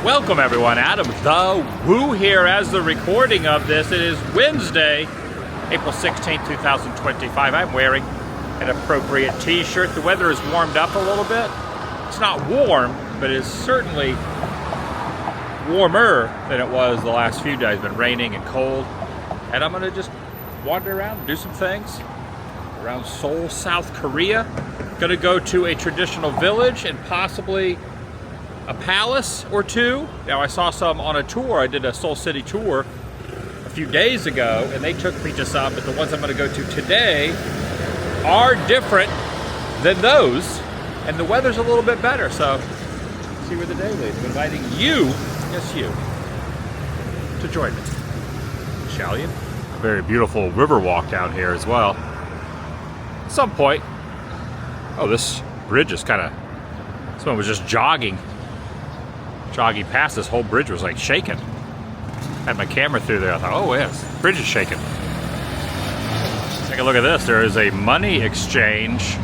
Welcome everyone, Adam the Woo here as the recording of this. It is Wednesday, April 16th, 2025. I'm wearing an appropriate t-shirt. The weather has warmed up a little bit. It's not warm, but it's certainly warmer than it was the last few days. It's been raining and cold. And I'm gonna just wander around and do some things around Seoul, South Korea. Gonna go to a traditional village and possibly a palace or two. Now I saw some on a tour. I did a Seoul City tour a few days ago and they took me to some, but the ones I'm gonna go to today are different than those and the weather's a little bit better. So see where the day leads. I'm inviting you, yes you, to join me. Shall you? A very beautiful river walk down here as well. At some point, oh, this bridge is kind of, someone was just jogging past. This whole bridge was like shaking. Had my camera through there. I thought, oh yes, bridge is shaking. Take a look at this. There is a money exchange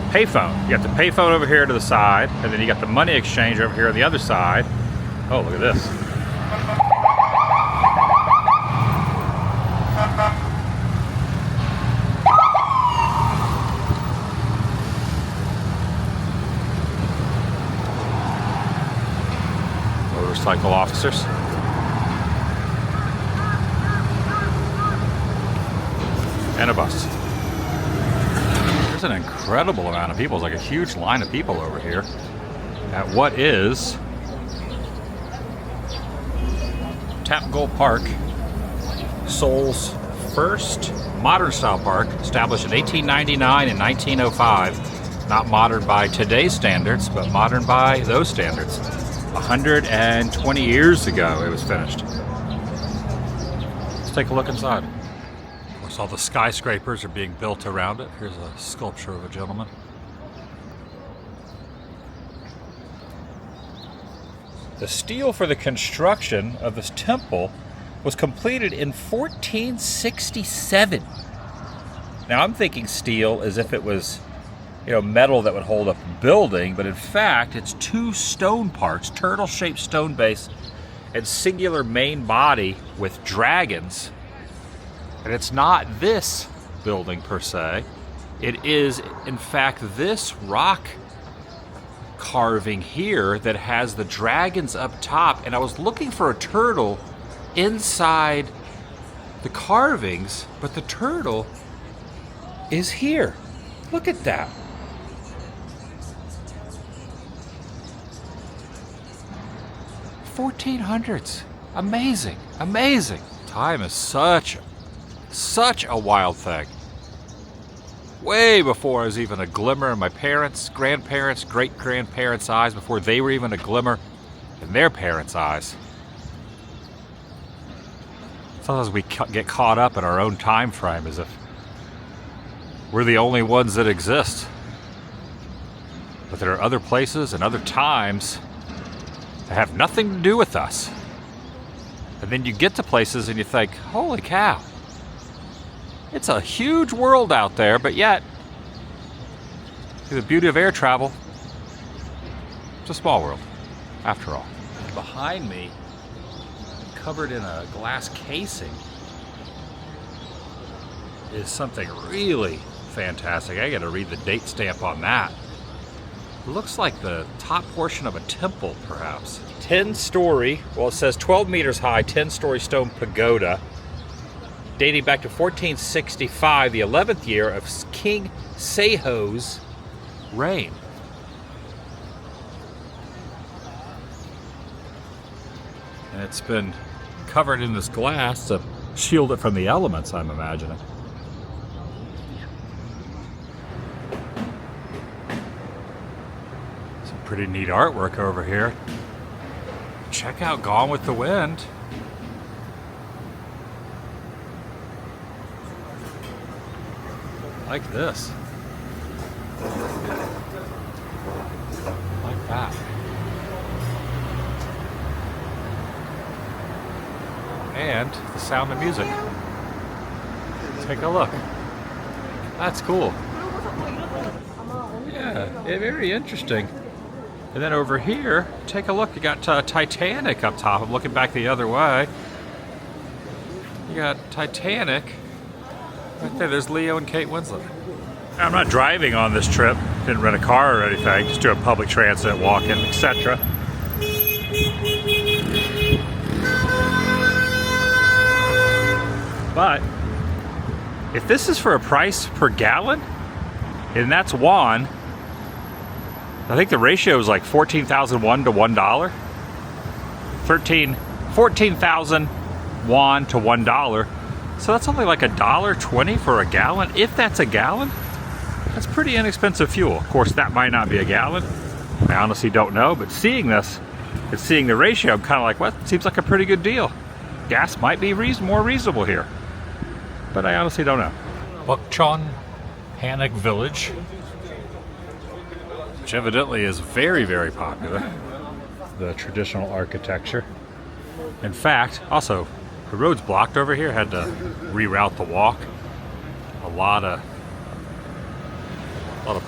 payphone. You got the payphone over here to the side, and then you got the money exchange over here on the other side. Oh, look at this. Motorcycle officers. And a bus. There's an incredible amount of people. It's like a huge line of people over here at what is Tapgol Park, Seoul's first modern style park, established in 1899 and 1905. Not modern by today's standards, but modern by those standards. 120 years ago it was finished. Let's take a look inside. Of course, all the skyscrapers are being built around it. Here's a sculpture of a gentleman. The steel for the construction of this temple was completed in 1467. Now I'm thinking steel as if it was, you know, metal that would hold up a building, but in fact it's two stone parts, turtle-shaped stone base and singular main body with dragons. And it's not this building per se. It is in fact this rock carving here that has the dragons up top, and I was looking for a turtle inside the carvings, but the turtle is here. Look at that. 1400s. Amazing, amazing. Time is such a wild thing. Way before I was even a glimmer in my parents, grandparents, great-grandparents' eyes, before they were even a glimmer in their parents' eyes. Sometimes we get caught up in our own time frame as if we're the only ones that exist. But there are other places and other times that have nothing to do with us. And then you get to places and you think, holy cow, it's a huge world out there, but yet, the beauty of air travel, it's a small world, after all. Behind me, covered in a glass casing, is something really fantastic. I gotta read the date stamp on that. It looks like the top portion of a temple, perhaps. 10-story, well it says 12 meters high, 10-story stone pagoda, dating back to 1465, the 11th year of King Seo's reign. And it's been covered in this glass to shield it from the elements, I'm imagining. Some pretty neat artwork over here. Check out Gone with the Wind. Like this. Like that. And the Sound of Music. Take a look. That's cool. Yeah, very interesting. And then over here, take a look. You got Titanic up top. I'm looking back the other way. You got Titanic. Right there, there's Leo and Kate Winslet. I'm not driving on this trip. Didn't rent a car or anything. Just doing public transit, walking, etc. But if this is for a price per gallon, and that's won, I think the ratio is like 14,000 won to $1. 14,000 won to $1. So that's only like $1.20 for a gallon. If that's a gallon, that's pretty inexpensive fuel. Of course, that might not be a gallon. I honestly don't know, but seeing this and seeing the ratio, I'm kind of like, well, seems like a pretty good deal. Gas might be more reasonable here, but I honestly don't know. Bukchon Hanok Village, which evidently is very, very popular. The traditional architecture. In fact, also, the road's blocked over here. Had to reroute the walk. A lot of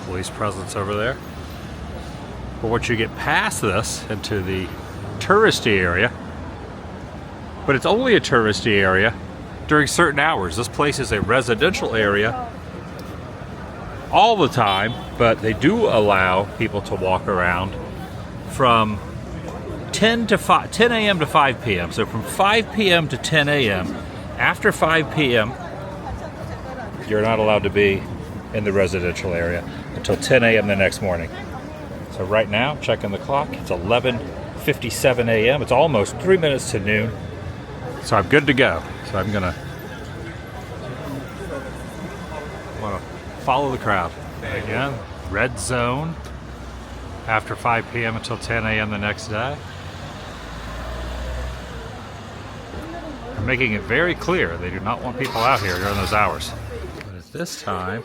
police presence over there. But once you get past this into the touristy area, but it's only a touristy area during certain hours. This place is a residential area all the time, but they do allow people to walk around from 10 a.m. to 5 p.m. So from 5 p.m. to 10 a.m. After 5 p.m. you're not allowed to be in the residential area until 10 a.m. the next morning. So right now, checking the clock, it's 11:57 a.m. It's almost 3 minutes to noon. So I'm good to go. So I'm gonna follow the crowd. Again, red zone after 5 p.m. until 10 a.m. the next day. They're making it very clear they do not want people out here during those hours. But at this time,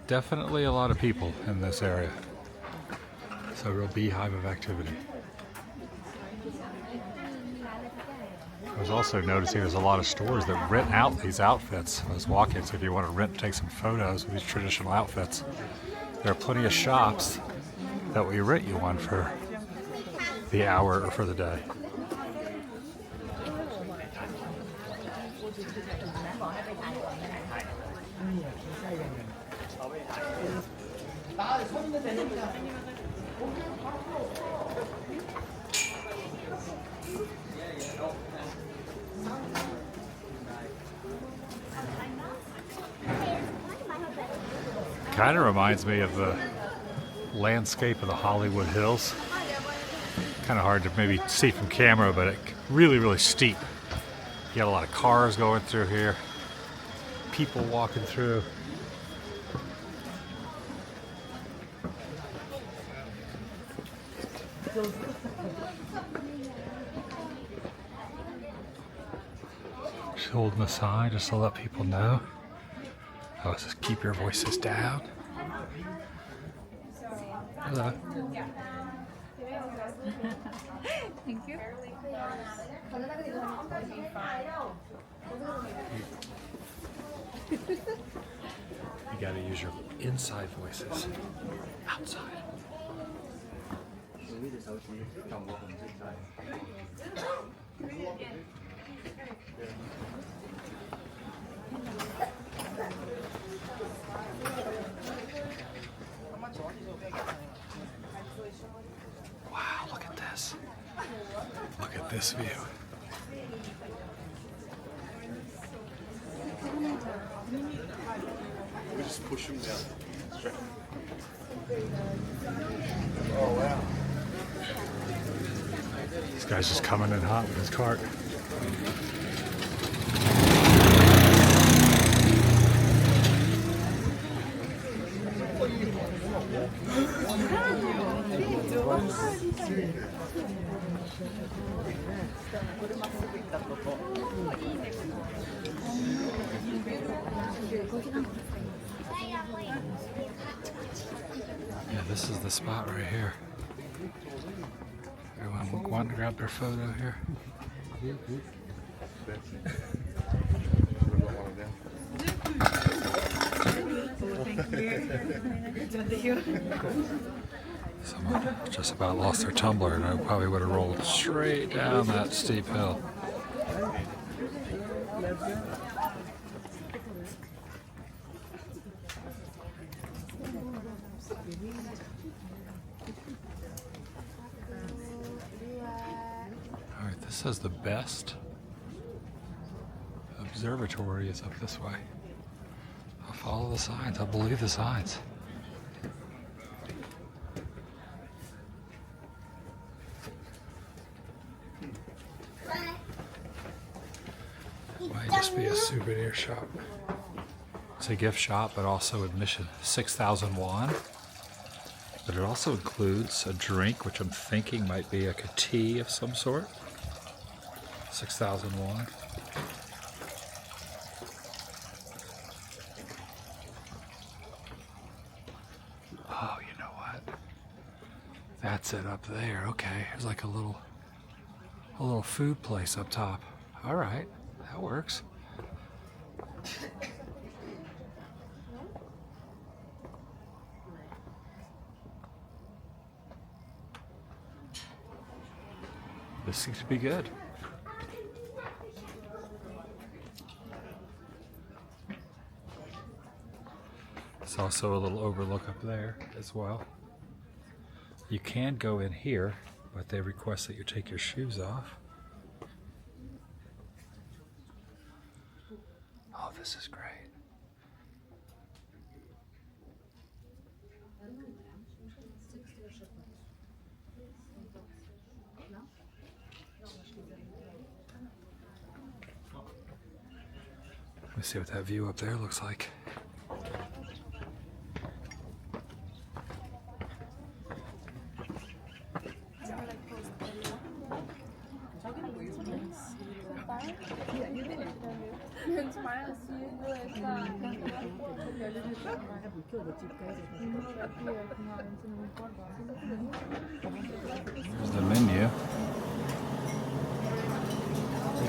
definitely a lot of people in this area. It's a real beehive of activity. I was also noticing there's a lot of stores that rent out these outfits. I was walking, so if you want to rent and take some photos of these traditional outfits, there are plenty of shops that will rent you one for the hour or for the day. Kind of reminds me of the landscape of the Hollywood Hills. Kind of hard to maybe see from camera, but it's really, really steep. You got a lot of cars going through here, people walking through. Just holding the sign just to let people know. Oh, it says keep your voices down. Hello. Thank you. You gotta use your inside voices. Outside. Wow, look at this. Look at this view. We just push him down. Oh, wow. This guy's just coming in hot with his cart. Yeah, this is the spot right here. Everyone wanting to grab their photo here. Someone just about lost their tumbler and I probably would have rolled straight down that steep hill. Alright, this says the best observatory is up this way. I'll follow the signs. I'll believe the signs. Might just be a souvenir shop. It's a gift shop, but also admission 6,000 won. But it also includes a drink, which I'm thinking might be like a tea of some sort. 6,000 won. Oh, you know what? That's it up there. Okay, there's like a little food place up top. All right, that works. This seems to be good. There's also a little overlook up there as well. You can go in here, but they request that you take your shoes off. Oh, this is great. Let me see what that view up there looks like. Here's the menu.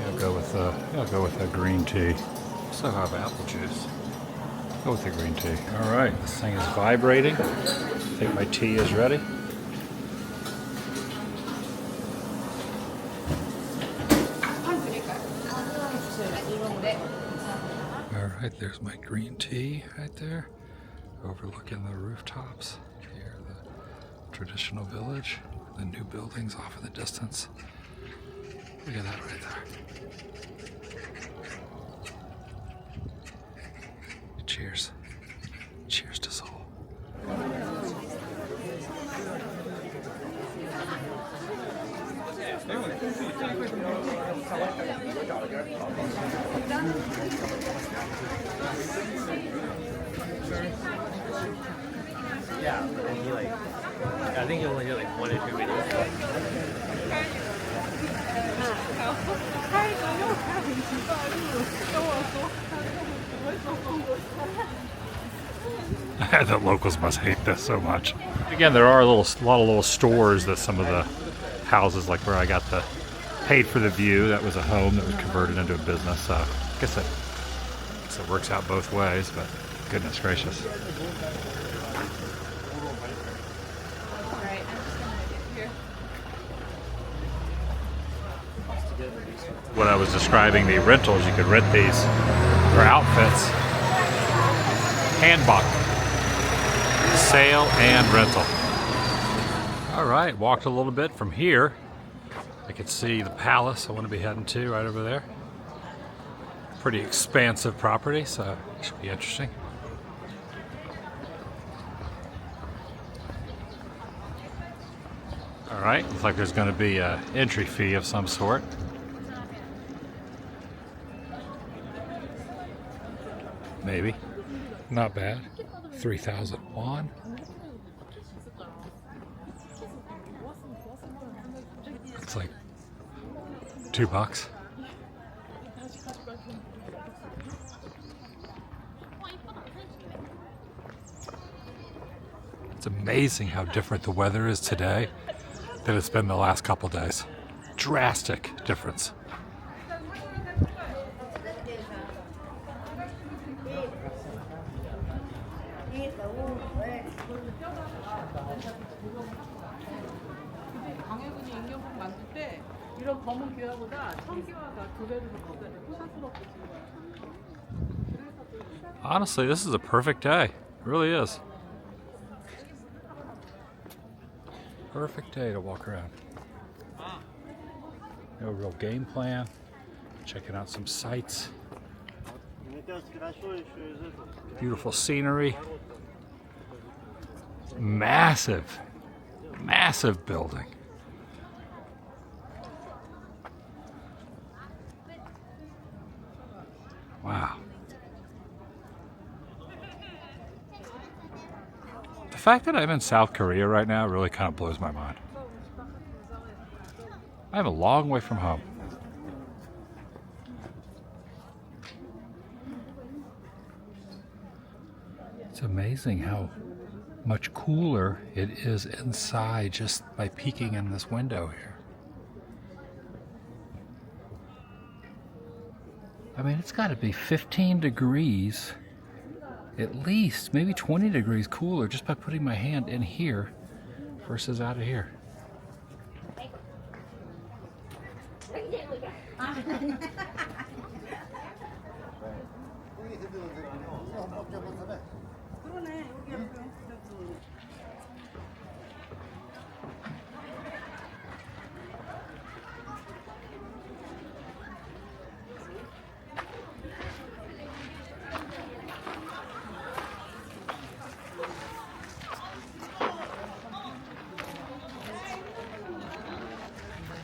I'll go with a green tea. So have apple juice. Go with the green tea. All right, this thing is vibrating. I think my tea is ready. All right, there's my green tea right there, overlooking the rooftops. Here, the traditional village, the new buildings off in the distance. Look at that right there. Cheers. Cheers to Seoul. Yeah, and he I think he only did like 1 or 2 videos. The locals must hate this so much. Again, there are a lot of little stores that some of the houses, like where I got the paid for the view, that was a home that was converted into a business. So I guess it works out both ways, but goodness gracious. When I was describing the rentals, you could rent these for outfits. Hanbok. Sale and rental. All right, walked a little bit from here. I could see the palace I want to be heading to right over there. Pretty expansive property, so it should be interesting. All right, looks like there's going to be an entry fee of some sort. Maybe. Not bad. 3,000 won. It's like $2. It's amazing how different the weather is today than it's been the last couple days. Drastic difference. 때 이런 검은 기와보다 청기와가 두 배로 더 호사스럽고 지금. Honestly, this is a perfect day. It really is. Perfect day to walk around. No real game plan. Checking out some sights. Beautiful scenery. Massive, massive building. Wow. The fact that I'm in South Korea right now really kind of blows my mind. I'm a long way from home. It's amazing how much cooler it is inside just by peeking in this window here. I mean, it's got to be 15 degrees, at least, maybe 20 degrees cooler just by putting my hand in here versus out of here.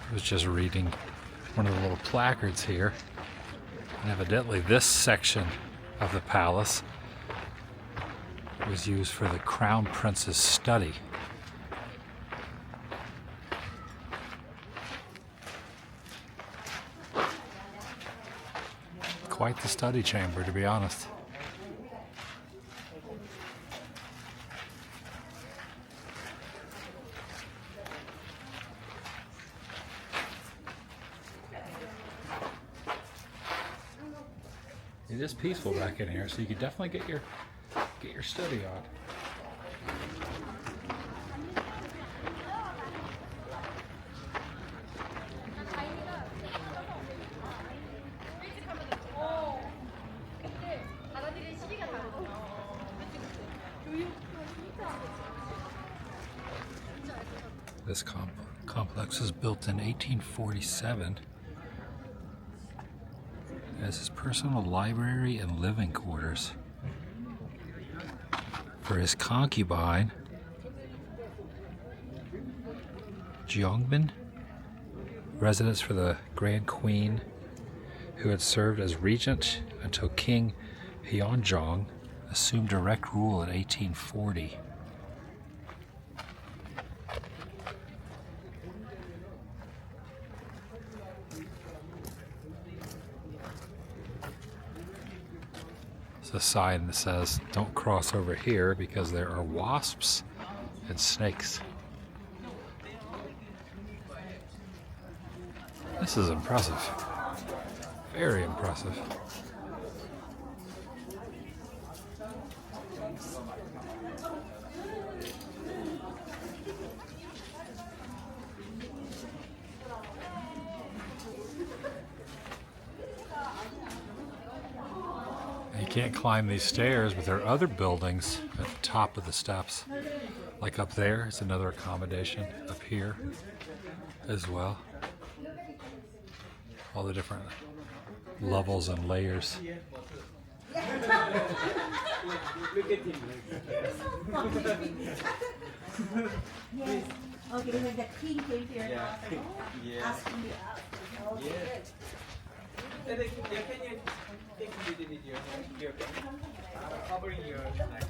I was just reading one of the little placards here, and evidently this section of the palace was used for the Crown Prince's study. Quite the study chamber, to be honest. It is peaceful back in here, so you can definitely get your study on. This complex was built in 1847 as his personal library and living quarters for his concubine, Jeongbin, residence for the Grand Queen, who had served as regent until King Hyeonjong assumed direct rule in 1840. A sign that says don't cross over here because there are wasps and snakes. This is impressive. Very impressive. You can't climb these stairs, but there are other buildings at the top of the steps. Like up there, it's another accommodation. Up here as well. All the different levels and layers. Yes. Okay, then the king came here and asking me out. Okay. Can you take your covering your neck?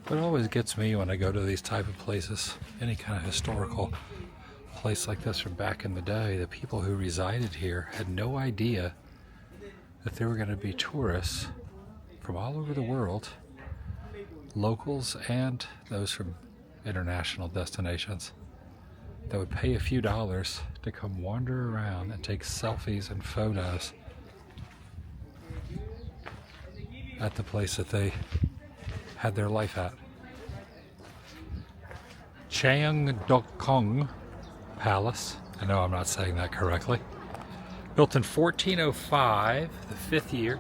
What always gets me when I go to these type of places, any kind of historical place like this from back in the day, the people who resided here had no idea that there were going to be tourists from all over the world, locals and those from international destinations, that would pay a few dollars to come wander around and take selfies and photos at the place that they had their life at. Changdeokgung Palace. I know I'm not saying that correctly. Built in 1405, the 5th year,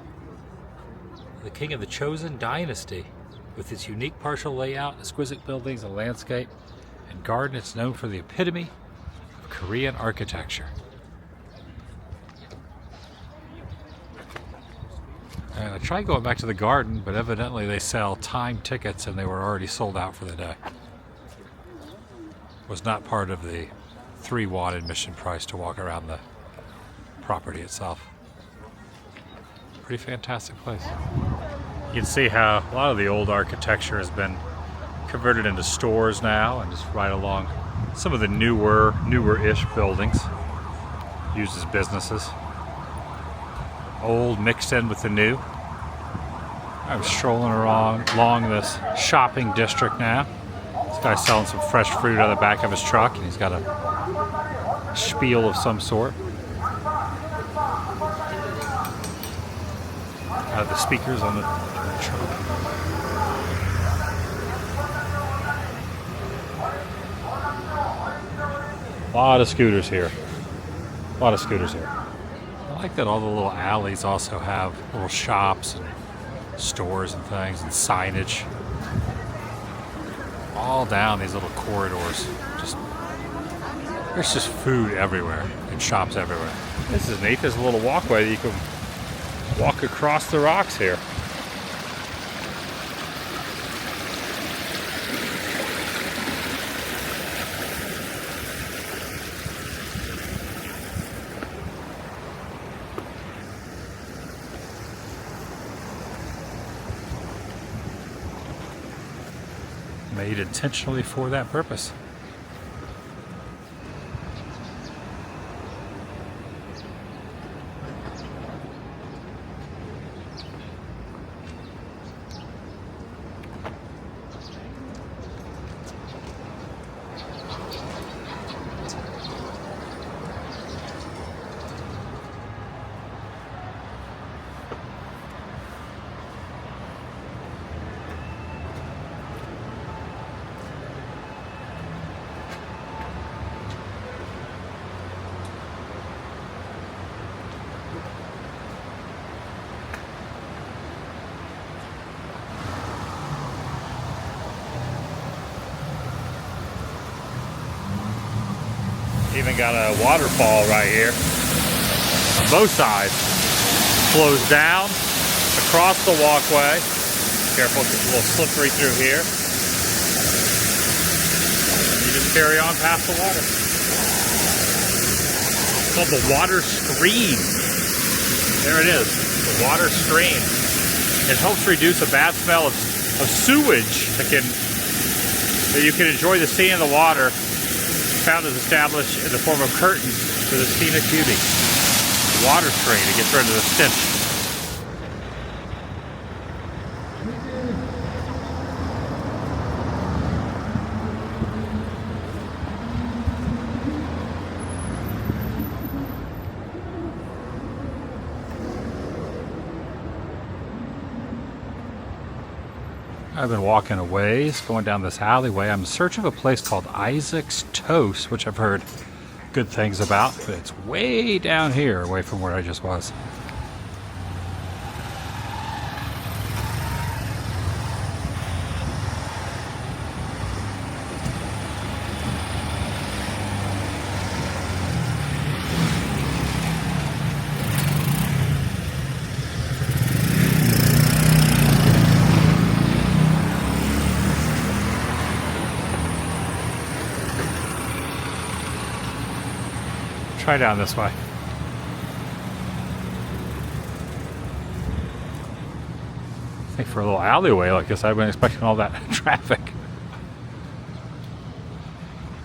the king of the Chosen dynasty. With its unique partial layout, exquisite buildings, a landscape, and garden, it's known for the epitome of Korean architecture. And I tried going back to the garden, but evidently they sell time tickets and they were already sold out for the day. Was not part of the 3-won admission price to walk around the property itself. Pretty fantastic place. You can see how a lot of the old architecture has been converted into stores now, and just right along some of the newer-ish buildings used as businesses. Old mixed in with the new. I'm strolling along this shopping district now. This guy's selling some fresh fruit out of the back of his truck, and he's got a spiel of some sort. The speakers on the truck. A lot of scooters here. A lot of scooters here. I like that all the little alleys also have little shops and stores and things and signage. All down these little corridors. There's just food everywhere and shops everywhere. This is neat. There's a little walkway that you can walk across the rocks here. Made intentionally for that purpose. Even got a waterfall right here on both sides. Flows down across the walkway. Careful, it's a little slippery through here. You just carry on past the water. It's called the water stream. There it is, the water stream. It helps reduce a bad smell of sewage that you can enjoy the scene of the water. Fountain is established in the form of curtains for the scenic beauty. The water stream, it gets rid of the stench. I've been walking a ways, going down this alleyway. I'm in search of a place called Isaac's Toast, which I've heard good things about, but it's way down here, away from where I just was. Try down this way. I think for a little alleyway like this, I've been expecting all that traffic.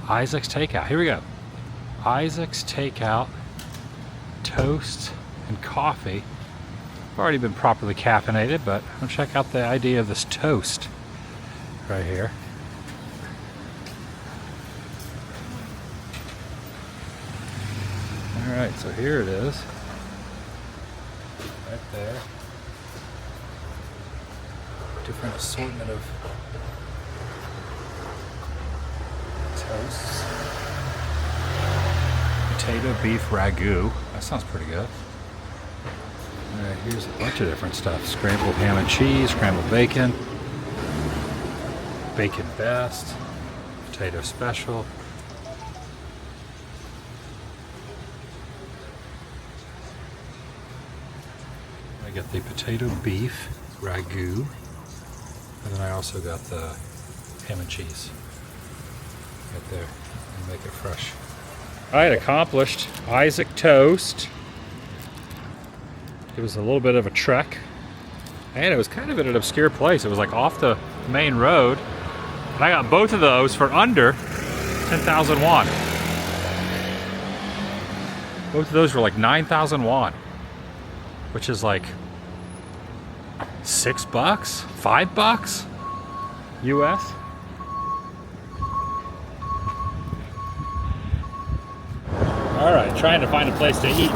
Isaac's Takeout. Here we go. Isaac's Takeout, toast and coffee. I've already been properly caffeinated, but I'm gonna check out the idea of this toast right here. Alright, so here it is. Right there. different assortment of toasts. Potato beef ragu. That sounds pretty good. Alright, here's a bunch of different stuff. Scrambled ham and cheese, scrambled bacon, bacon best, potato special. I got the potato beef ragu, and then I also got the ham and cheese right there. And make it fresh. I had accomplished Isaac toast. It was a little bit of a trek, and it was kind of in an obscure place. It was like off the main road, and I got both of those for under 10,000 won. Both of those were like 9,000 won, which is like $6, $5 US. All right, trying to find a place to eat.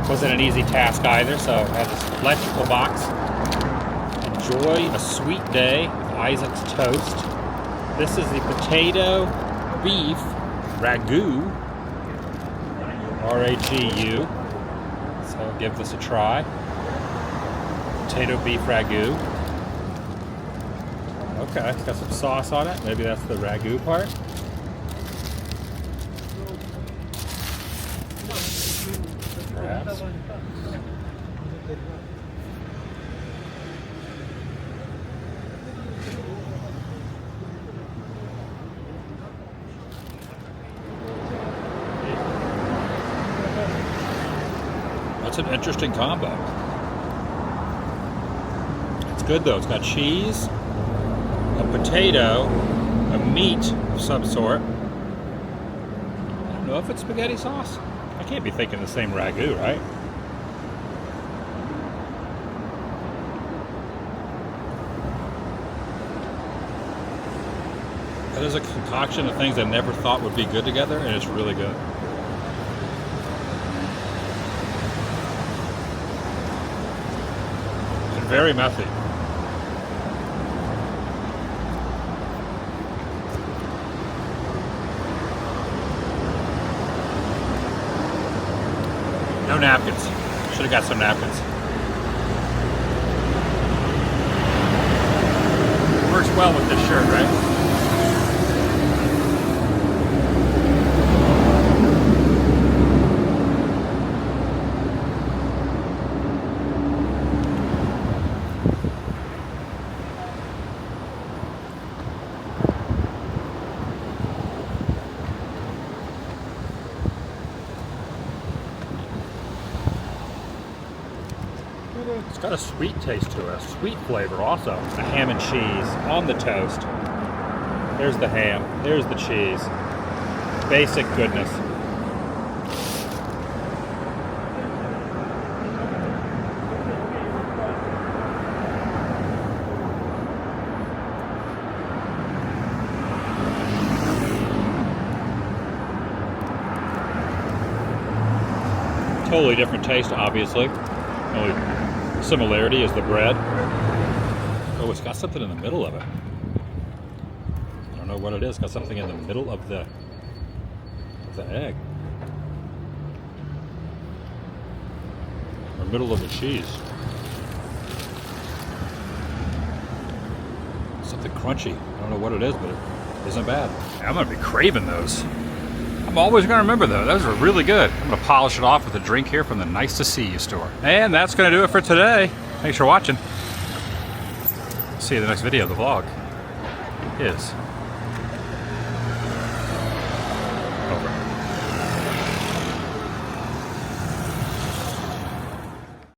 Wasn't an easy task either, so I had this electrical box. Enjoy a sweet day with Isaac's toast. This is the potato beef ragu, R-A-G-U. So give this a try. Potato beef ragu. Okay, it's got some sauce on it. Maybe that's the ragu part. Perhaps. That's an interesting combo. It's good though. It's got cheese, a potato, a meat of some sort. I don't know if it's spaghetti sauce. I can't be thinking the same ragu, right? That is a concoction of things I never thought would be good together, and it's really good. And very messy. No napkins. Should have got some napkins. Works well with this shirt, right? It's got a sweet taste to it, a sweet flavor also. The ham and cheese on the toast. There's the ham, there's the cheese. Basic goodness. Totally different taste, obviously. Only similarity is the bread. Oh, it's got something in the middle of it. I don't know what it is. It's got something in the middle of the egg. Or middle of the cheese. Something crunchy. I don't know what it is, but it isn't bad. I'm gonna be craving those. I'm always going to remember those. Those are really good. I'm going to polish it off with a drink here from the Nice to See You store. And that's going to do it for today. Thanks for watching. See you in the next video. The vlog is